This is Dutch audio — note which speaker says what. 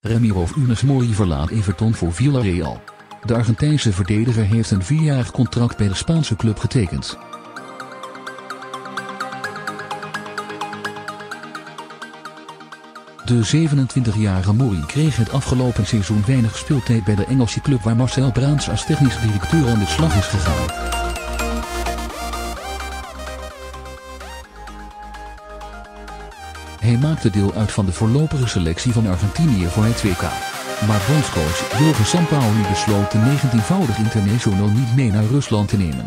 Speaker 1: Ramiro Funes Mori verlaat Everton voor Villarreal. De Argentijnse verdediger heeft een 4-jarig contract bij de Spaanse club getekend. De 27-jarige Mori kreeg het afgelopen seizoen weinig speeltijd bij de Engelse club waar Marcel Brands als technisch directeur aan de slag is gegaan. Hij maakte deel uit van de voorlopige selectie van Argentinië voor het WK. Maar bondscoach Jorge Sampaoli besloot de 19-voudig international niet mee naar Rusland te nemen.